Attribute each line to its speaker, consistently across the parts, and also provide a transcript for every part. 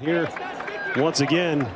Speaker 1: here once again.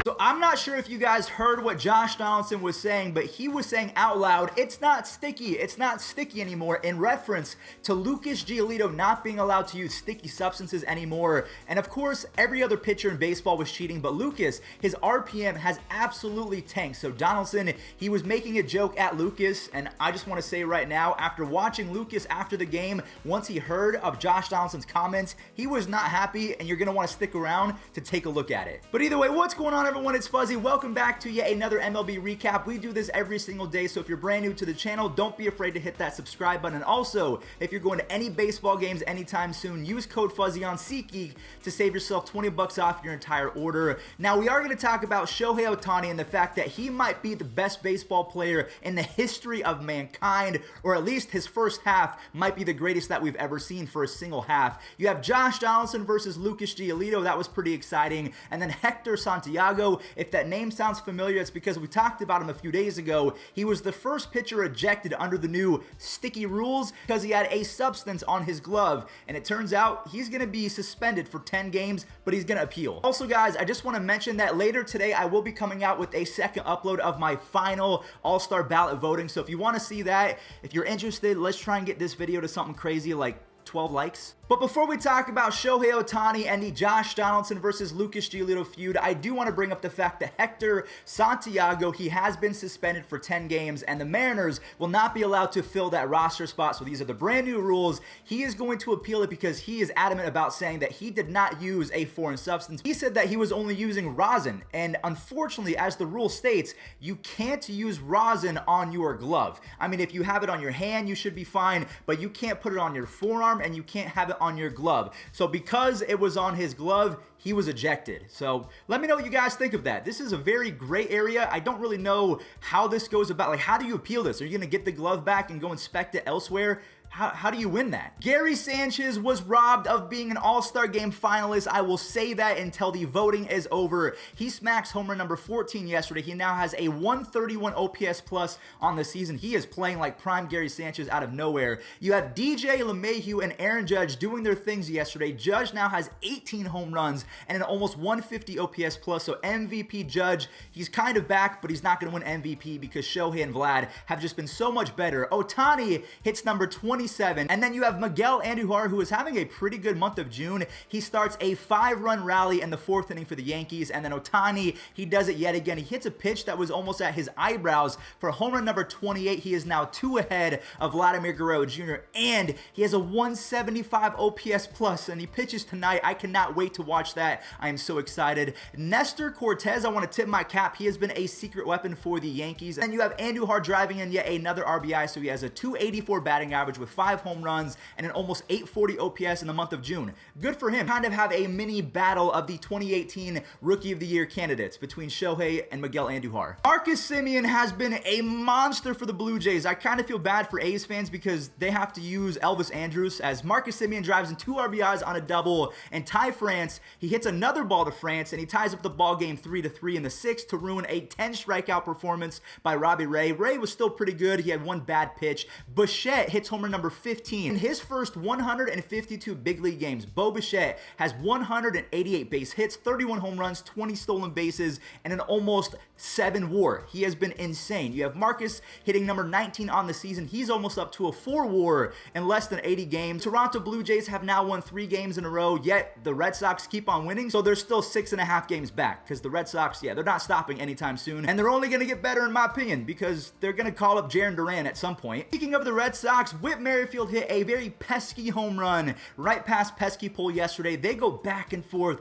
Speaker 2: So I'm not sure if you guys heard what Josh Donaldson was saying, but he was saying out loud, it's not sticky anymore, in reference to Lucas Giolito not being allowed to use sticky substances anymore. And of course, every other pitcher in baseball was cheating, but Lucas, his RPM has absolutely tanked. So Donaldson, he was making a joke at Lucas, and I just want to say right now, after watching Lucas after the game, once he heard of Josh Donaldson's comments, he was not happy, and you're going to want to stick around to take a look at it. But either way, what's going on, everyone? It's Fuzzy. Welcome back to yet another MLB recap. We do this every single day, so if you're brand new to the channel, don't be afraid to hit that subscribe button. And also, if you're going to any baseball games anytime soon, use code Fuzzy on SeatGeek to save yourself 20 bucks off your entire order. Now, we are going to talk about Shohei Ohtani and the fact that he might be the best baseball player in the history of mankind, or at least his first half might be the greatest that we've ever seen for a single half. You have Josh Donaldson versus Lucas Giolito. That was pretty exciting. And then Hector Santiago. If that name sounds familiar, it's because we talked about him a few days ago. He was the first pitcher ejected under the new sticky rules because he had a substance on his glove, and it turns out he's going to be suspended for 10 games, but he's going to appeal. Also, guys, I just want to mention that later today I will be coming out with a second upload of my final All-Star ballot voting, so if you want to see that, if you're interested, let's try and get this video to something crazy like 12 likes. But before we talk about Shohei Ohtani and the Josh Donaldson versus Lucas Giolito feud, I do want to bring up the fact that Hector Santiago, he has been suspended for 10 games, and the Mariners will not be allowed to fill that roster spot. So these are the brand new rules. He is going to appeal it because he is adamant about saying that he did not use a foreign substance. He said that he was only using rosin, and unfortunately, as the rule states, you can't use rosin on your glove. I mean, if you have it on your hand, you should be fine, but you can't put it on your forearm, and you can't have it on your glove. So because it was on his glove, he was ejected. So let me know what you guys think of that. This is a very gray area. I don't really know how this goes about. Like, how do you appeal this? Are you going to get the glove back and go inspect it elsewhere? How do you win that? Gary Sanchez was robbed of being an All-Star Game finalist. I will say that until the voting is over. He smacks homer number 14 yesterday. He now has a 131 OPS plus on the season. He is playing like prime Gary Sanchez out of nowhere. You have DJ LeMahieu and Aaron Judge doing their things yesterday. Judge now has 18 home runs and an almost 150 OPS plus. So MVP Judge, he's kind of back, but he's not going to win MVP because Shohei and Vlad have just been so much better. Ohtani hits number 27. And then you have Miguel Andujar, who is having a pretty good month of June. He starts a 5-run rally in the 4th inning for the Yankees, and then Ohtani, he does it yet again. He hits a pitch that was almost at his eyebrows for home run number 28. He is now 2 ahead of Vladimir Guerrero Jr., and he has a 175 OPS plus, and he pitches tonight. I cannot wait to watch that. I am so excited. Nestor Cortez, I want to tip my cap. He has been a secret weapon for the Yankees. And you have Andujar driving in yet another RBI, so he has a 284 batting average with 5 home runs and an almost 840 OPS in the month of June. Good for him. Kind of have a mini battle of the 2018 Rookie of the Year candidates between Shohei and Miguel Andujar. Marcus Simeon has been a monster for the Blue Jays. I kind of feel bad for A's fans because they have to use Elvis Andrus, as Marcus Simeon drives in 2 RBIs on a double, and Ty France, he hits another ball to France, and he ties up the ball game 3-3 in the 6th to ruin a 10 strikeout performance by Robbie Ray. Ray was still pretty good. He had 1 bad pitch. Bichette hits homer number 15. In his first 152 big league games, Bo Bichette has 188 base hits, 31 home runs, 20 stolen bases, and an almost 7 WAR. He has been insane. You have Marcus hitting number 19 on the season. He's almost up to a 4 WAR in less than 80 games. Toronto Blue Jays have now won 3 games in a row, yet the Red Sox keep on winning, so they're still 6.5 games back because the Red Sox, yeah, they're not stopping anytime soon, and they're only going to get better in my opinion because they're going to call up Jarren Duran at some point. Speaking of the Red Sox, Whit Merrifield hit a very pesky home run right past pesky pole yesterday. They go back and forth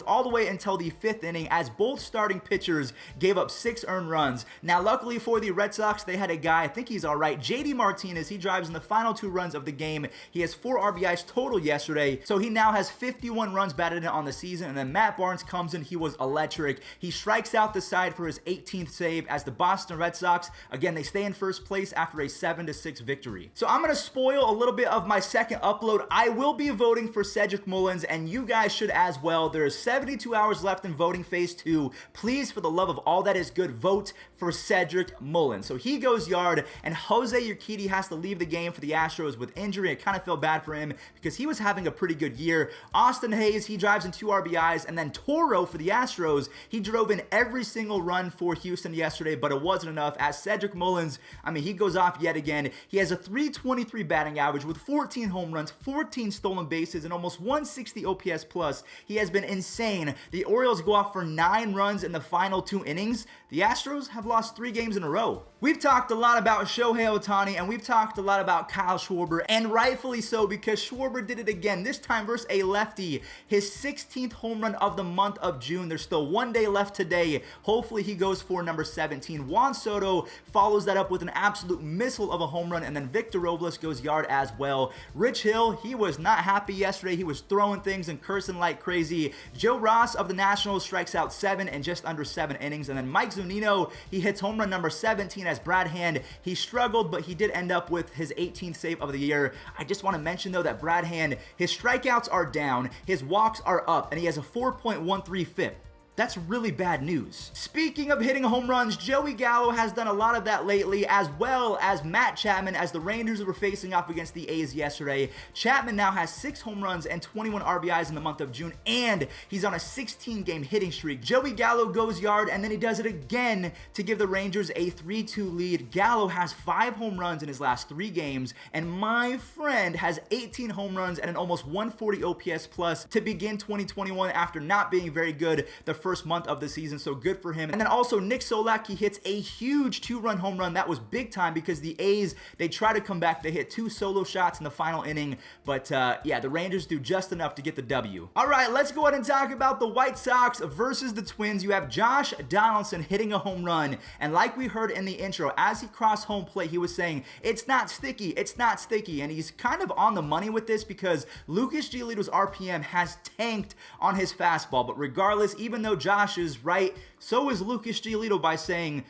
Speaker 2: all the way until the 5th inning as both starting pitchers gave up 6 earned runs. Now, luckily for the Red Sox, they had a guy, I think he's all right, JD Martinez. He drives in the final 2 runs of the game. He has 4 RBIs total yesterday, so he now has 51 runs batted in on the season. And then Matt Barnes comes in. He was electric. He strikes out the side for his 18th save as the Boston Red Sox, again, they stay in first place after a 7-6 victory. So I'm going to spoil a little bit of my second upload. I will be voting for Cedric Mullins, and you guys should as well. There's 72 hours left in voting phase 2. Please, for the love of all that is good, vote for Cedric Mullins. So he goes yard, and Jose Urquidy has to leave the game for the Astros with injury. I kind of feel bad for him because he was having a pretty good year. Austin Hayes, he drives in 2 RBIs, and then Toro for the Astros, he drove in every single run for Houston yesterday, but it wasn't enough. As Cedric Mullins, I mean, he goes off yet again. He has a 323 batting average with 14 home runs, 14 stolen bases, and almost 160 OPS plus. He has been insane. The Orioles go off for 9 runs in the final 2 innings. The Astros have lost 3 games in a row. We've talked a lot about Shohei Ohtani, and we've talked a lot about Kyle Schwarber, and rightfully so, because Schwarber did it again, this time versus a lefty. His 16th home run of the month of June. There's still 1 day left today. Hopefully he goes for number 17. Juan Soto follows that up with an absolute missile of a home run, and then Victor Robles goes yard as well. Rich Hill, he was not happy yesterday. He was throwing things and cursing like crazy. Joe Ross of the Nationals strikes out 7 in just under 7 innings, and then Mike Zunino, he hits home run number 17 as Brad Hand. He struggled, but he did end up with his 18th save of the year. I just want to mention, though, that Brad Hand, his strikeouts are down, his walks are up, and he has a 4.13 FIP. That's really bad news. Speaking of hitting home runs, Joey Gallo has done a lot of that lately, as well as Matt Chapman, as the Rangers were facing off against the A's yesterday. Chapman now has 6 home runs and 21 RBIs in the month of June, and he's on a 16-game hitting streak. Joey Gallo goes yard, and then he does it again to give the Rangers a 3-2 lead. Gallo has 5 home runs in his last 3 games, and my friend has 18 home runs and an almost 140 OPS plus to begin 2021 after not being very good the first month of the season, so good for him. And then also Nick Solak, he hits a huge 2-run home run. That was big time because the A's, they try to come back. They hit 2 solo shots in the final inning, but yeah, the Rangers do just enough to get the W. All right, let's go ahead and talk about the White Sox versus the Twins. You have Josh Donaldson hitting a home run, and like we heard in the intro, as he crossed home plate, he was saying, "It's not sticky, it's not sticky," and he's kind of on the money with this because Lucas Giolito's RPM has tanked on his fastball. But regardless, even though Josh is right, so is Lucas Giolito by saying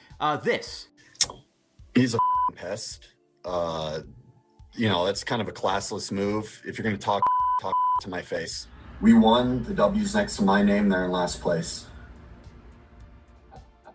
Speaker 2: this.
Speaker 3: He's a pest. You know, that's kind of a classless move. If you're going to talk to my face. We won. The W's next to my name. They're in last place.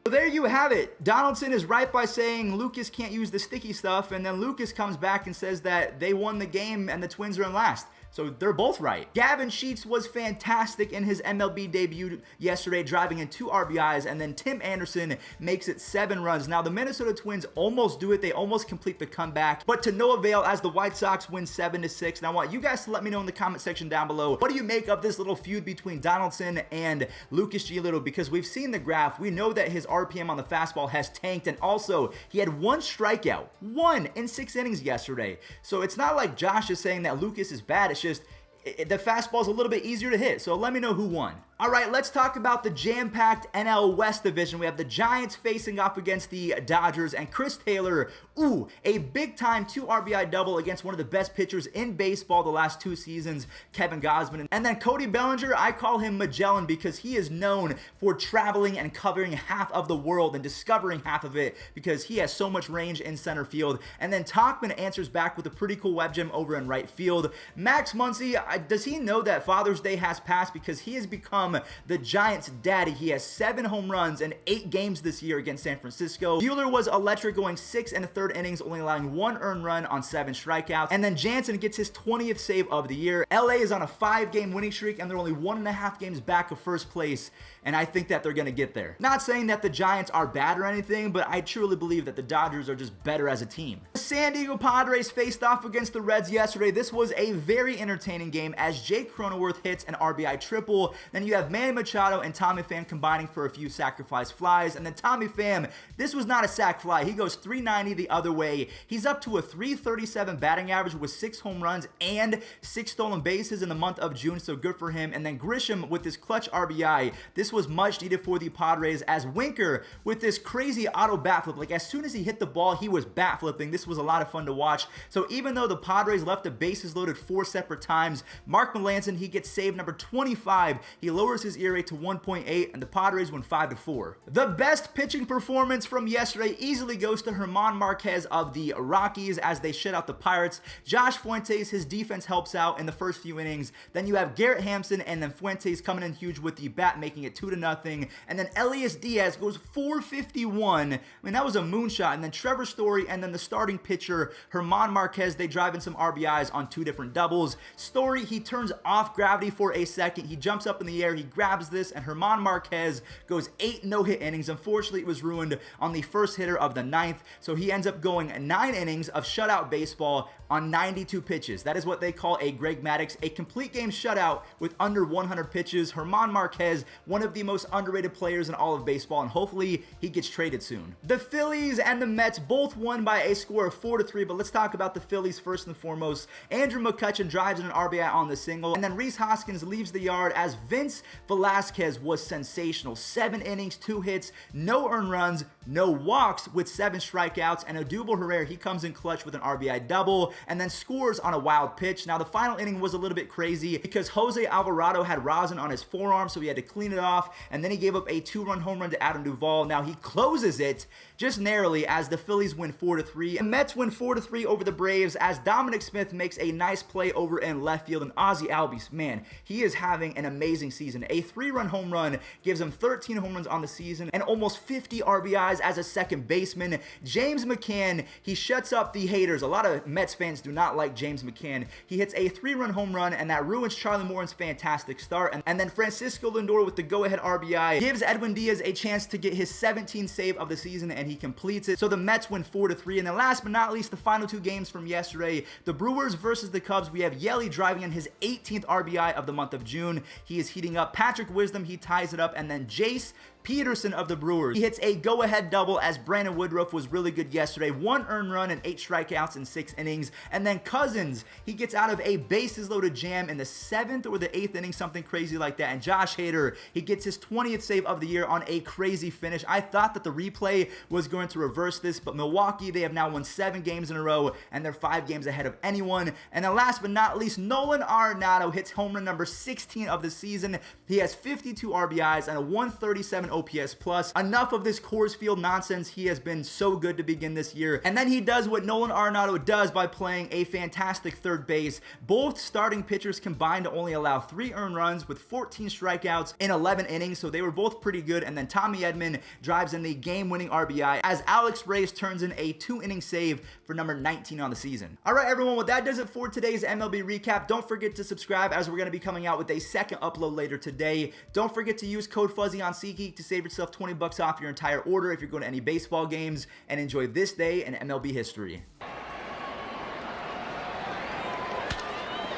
Speaker 2: So there you have it. Donaldson is right by saying Lucas can't use the sticky stuff, and then Lucas comes back and says that they won the game and the Twins are in last. So they're both right. Gavin Sheets was fantastic in his MLB debut yesterday, driving in 2 RBIs, and then Tim Anderson makes it 7 runs. Now, the Minnesota Twins almost do it. They almost complete the comeback, but to no avail as the White Sox win 7-6. Now, I want you guys to let me know in the comment section down below, what do you make of this little feud between Donaldson and Lucas Giolito? Because we've seen the graph. We know that his RPM on the fastball has tanked, and also he had 1 strikeout, 1 in 6 innings yesterday. So it's not like Josh is saying that Lucas is bad. It's just the fastball's a little bit easier to hit. So let me know who won. All right, let's talk about the jam-packed NL West division. We have the Giants facing off against the Dodgers, and Chris Taylor, ooh, a big-time 2 RBI double against one of the best pitchers in baseball the last 2 seasons, Kevin Gausman. And then Cody Bellinger, I call him Magellan because he is known for traveling and covering half of the world and discovering half of it because he has so much range in center field. And then Tauchman answers back with a pretty cool web gem over in right field. Max Muncy, does he know that Father's Day has passed? Because he has become the Giants' daddy. He has 7 home runs in 8 games this year against San Francisco. Buehler was electric, going 6 1/3 innings, only allowing 1 earned run on 7 strikeouts. And then Jansen gets his 20th save of the year. LA is on a 5-game winning streak, and they're only 1.5 games back of first place, and I think that they're going to get there. Not saying that the Giants are bad or anything, but I truly believe that the Dodgers are just better as a team. The San Diego Padres faced off against the Reds yesterday. This was a very entertaining game as Jake Cronenworth hits an RBI triple. Then you have Manny Machado and Tommy Pham combining for a few sacrifice flies. And then Tommy Pham, this was not a sac fly. He goes 390 the other way. He's up to a 337 batting average with 6 home runs and 6 stolen bases in the month of June, so good for him. And then Grisham with this clutch RBI. This was much needed for the Padres, as Winker with this crazy auto bat flip. Like, as soon as he hit the ball, he was bat flipping. This was a lot of fun to watch. So even though the Padres left the bases loaded 4 separate times, Mark Melancon, he gets save number 25. He loaded lowers his ERA to 1.8, and the Padres win 5-4. The best pitching performance from yesterday easily goes to German Marquez of the Rockies as they shut out the Pirates. Josh Fuentes, his defense helps out in the first few innings. Then you have Garrett Hampson and then Fuentes coming in huge with the bat, making it 2-0. And then Elias Diaz goes 451. I mean, that was a moonshot. And then Trevor Story and then the starting pitcher, German Marquez, they drive in some RBIs on 2 different doubles. Story, he turns off gravity for a second. He jumps up in the air. He grabs this, and German Marquez goes 8 no-hit innings. Unfortunately, it was ruined on the first hitter of the 9th. So he ends up going 9 innings of shutout baseball on 92 pitches. That is what they call a Greg Maddux, a complete game shutout with under 100 pitches. German Marquez, one of the most underrated players in all of baseball, and hopefully he gets traded soon. The Phillies and the Mets both won by a score of 4-3, but let's talk about the Phillies first and foremost. Andrew McCutchen drives in an RBI on the single, and then Rhys Hoskins leaves the yard as Vince Velasquez was sensational. 7 innings, 2 hits, no earned runs, no walks with 7 strikeouts, and Odubel Herrera, he comes in clutch with an RBI double and then scores on a wild pitch. Now the final inning was a little bit crazy because Jose Alvarado had rosin on his forearm, so he had to clean it off, and then he gave up a 2-run home run to Adam Duvall. Now he closes it just narrowly as the Phillies win 4-3. The Mets win 4-3 over the Braves as Dominic Smith makes a nice play over in left field, and Ozzie Albies, man, he is having an amazing season. A 3-run home run gives him 13 home runs on the season and almost 50 RBIs as a second baseman. James McCann, he shuts up the haters. A lot of Mets fans do not like James McCann. He hits a 3-run home run, and that ruins Charlie Morton's fantastic start. And then Francisco Lindor with the go-ahead RBI gives Edwin Diaz a chance to get his 17th save of the season, and he completes it. So the Mets win 4-3. And then last but not least, the final 2 games from yesterday, the Brewers versus the Cubs. We have Yelly driving in his 18th RBI of the month of June. He is heating up. Patrick Wisdom, he ties it up, and then Jace Peterson of the Brewers, he hits a go-ahead double as Brandon Woodruff was really good yesterday. 1 earned run and 8 strikeouts in 6 innings. And then Cousins, he gets out of a bases-loaded jam in the 7th or the 8th inning, something crazy like that. And Josh Hader, he gets his 20th save of the year on a crazy finish. I thought that the replay was going to reverse this, but Milwaukee, they have now won 7 games in a row, and they're 5 games ahead of anyone. And then last but not least, Nolan Arnado hits home run number 16 of the season. He has 52 RBIs and a 137 OPS plus. Enough of this Coors Field nonsense. He has been so good to begin this year. And then he does what Nolan Arnado does by playing a fantastic third base. Both starting pitchers combined to only allow 3 earned runs with 14 strikeouts in 11 innings, so they were both pretty good. And then Tommy Edman drives in the game-winning RBI as Alex Reyes turns in a 2-inning save for number 19 on the season. All right, everyone, well, that does it for today's MLB recap. Don't forget to subscribe as we're going to be coming out with a second upload later today. Don't forget to use code Fuzzy on SeatGeek to save yourself $20 off your entire order if you're going to any baseball games, and enjoy this day in MLB history.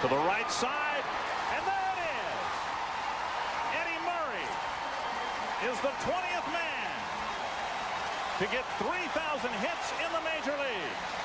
Speaker 1: To the right side, and there it is. Eddie Murray is the 20th man to get 3,000 hits in the major leagues.